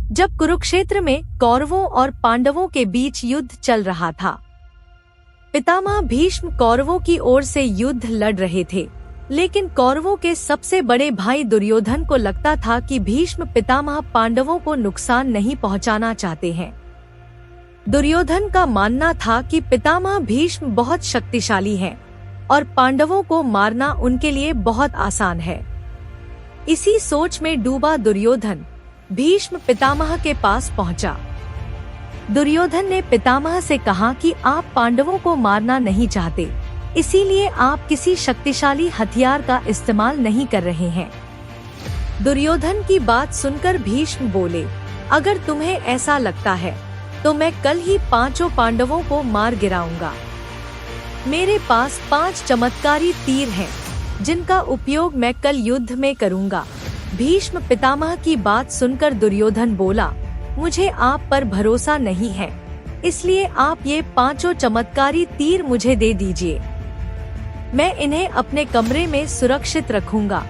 जब कुरुक्षेत्र में कौरवों और पांडवों के बीच युद्ध चल रहा था। पितामह भीष्म कौरवों की ओर से युद्ध लड़ रहे थे, लेकिन कौरवों के सबसे बड़े भाई दुर्योधन को लगता था कि भीष्म पितामह पांडवों को नुकसान नहीं पहुंचाना चाहते हैं। दुर्योधन का मानना था कि पितामह भीष्म बहुत शक्तिशाली हैं और पांडवों को मारना उनके लिए बहुत आसान है। इसी सोच में डूबा दुर्योधन भीष्म पितामह के पास पहुंचा। दुर्योधन ने पितामह से कहा कि आप पांडवों को मारना नहीं चाहते, इसीलिए आप किसी शक्तिशाली हथियार का इस्तेमाल नहीं कर रहे हैं। दुर्योधन की बात सुनकर भीष्म बोले, अगर तुम्हें ऐसा लगता है तो मैं कल ही 5 पांडवों को मार गिराऊंगा। मेरे पास 5 चमत्कारी तीर हैं, जिनका उपयोग मैं कल युद्ध में करूंगा। भीष्म पितामह की बात सुनकर दुर्योधन बोला, मुझे आप पर भरोसा नहीं है, इसलिए आप ये 5 चमत्कारी तीर मुझे दे दीजिए। मैं इन्हें अपने कमरे में सुरक्षित रखूंगा।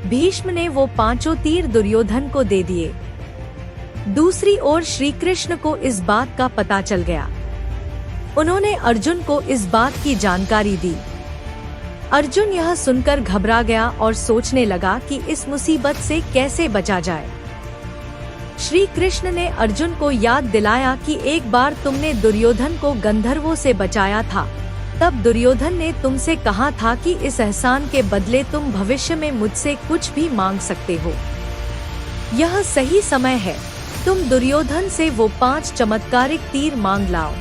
भीष्म ने वो 5 तीर दुर्योधन को दे दिए। दूसरी ओर श्री कृष्ण को इस बात का पता चल गया। उन्होंने अर्जुन को इस बात की जानकारी दी। अर्जुन यह सुनकर घबरा गया और सोचने लगा कि इस मुसीबत से कैसे बचा जाए। श्री कृष्ण ने अर्जुन को याद दिलाया कि एक बार तुमने दुर्योधन को गंधर्वों से बचाया था। तब दुर्योधन ने तुमसे कहा था कि इस एहसान के बदले तुम भविष्य में मुझसे कुछ भी मांग सकते हो। यह सही समय है, तुम दुर्योधन से वो 5 चमत्कारिक तीर मांग लाओ।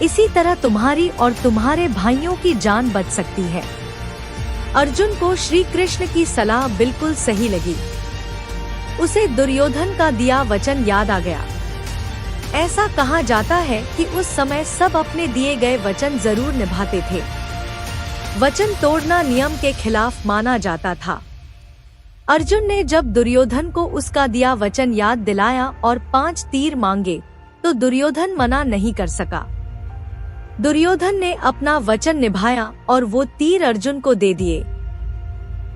इसी तरह तुम्हारी और तुम्हारे भाइयों की जान बच सकती है। अर्जुन को श्री कृष्ण की सलाह बिल्कुल सही लगी। उसे दुर्योधन का दिया वचन याद आ गया। ऐसा कहा जाता है कि उस समय सब अपने दिए गए वचन जरूर निभाते थे। वचन तोड़ना नियम के खिलाफ माना जाता था। अर्जुन ने जब दुर्योधन को उसका दिया वचन याद दिलाया और 5 तीर मांगे, तो दुर्योधन मना नहीं कर सका। दुर्योधन ने अपना वचन निभाया और वो तीर अर्जुन को दे दिए।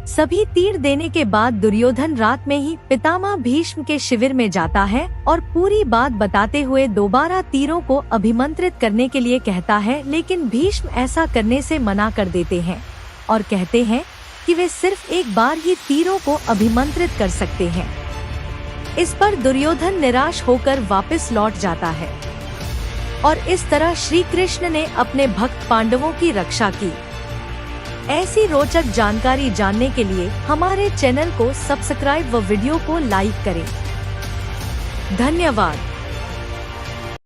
सभी तीर देने के बाद दुर्योधन रात में ही पितामह भीष्म के शिविर में जाता है और पूरी बात बताते हुए दोबारा तीरों को अभिमंत्रित करने के लिए कहता है, लेकिन भीष्म ऐसा करने से मना कर देते हैं और कहते हैं कि वे सिर्फ एक बार ही तीरों को अभिमंत्रित कर सकते हैं। इस पर दुर्योधन निराश होकर वापस लौट जाता है और इस तरह श्री कृष्ण ने अपने भक्त पांडवों की रक्षा की। ऐसी रोचक जानकारी जानने के लिए हमारे चैनल को सब्सक्राइब व वीडियो को लाइक करें। धन्यवाद।